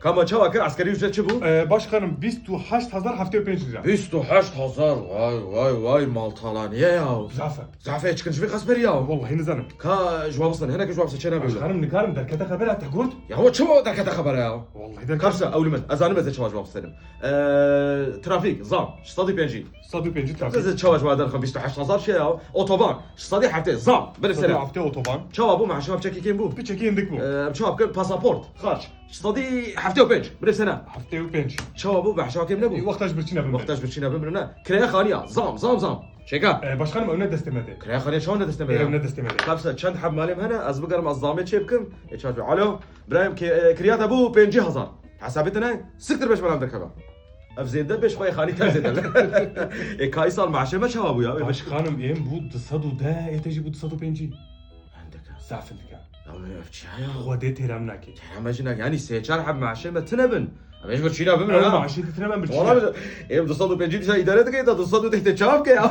كما شواكر عسكري وجد شبو Başkanım 28,000 haftaya 5 lira. 28000 vay vay maltalaniye ya. Zafer. زعفه çıkınç bir kasper ya. Vallahi nizarim. Ka cevabısın hene ki cevabısın çene böyle. Başkanım nikarım derkete haber at gut. Ya هو شو درك خبر ya. Vallahi derkete. كارسة أول من أزاني بزت شواج واقف سلم ترافيك زام شصدي بينجي Sadı penci trafik. بزت شواج ما درخم 28000 شيء يا أوتوبان شصدي حتى زام بلف Sadı سلم hafta otoban. شباب بو مع شباب تشكي كين بو Bir çeki indik bu. شباب كل باسبورت خارج شصدي حفتي وبينج بلف سنة Haftaya penci. شباب بو مع شباب كين نبو Vaktaş bir çine وقتاش بتشينا بمرنا كريا خانية زام شيكا Başkanım önüne destemedi. كريا خانية شلون تستمر Önüne destemedi. خمسة كان حب مالي هنا أزبقر مع الزامي تشيبكم يتشافي علو برايم كريات أبو بينجي هزار حسابتنا سكتر باش ملام دركبا افزين ده باش خوي خاني تنزل كايسال مع شو ما شبابو يا باش Başkanım bu dısadu da eteci bu dısadu penci. عندك Zafin dika. يا افتشي يا Xwade teram naki. اماجنا يعني سيچار حب مع شو ما تنبن اما ايش بتشينا Ama بمنا maaşı titremem bir والله ايه بتصدوا بنجي شيء اداره كده تصدوا تحت الشباب كده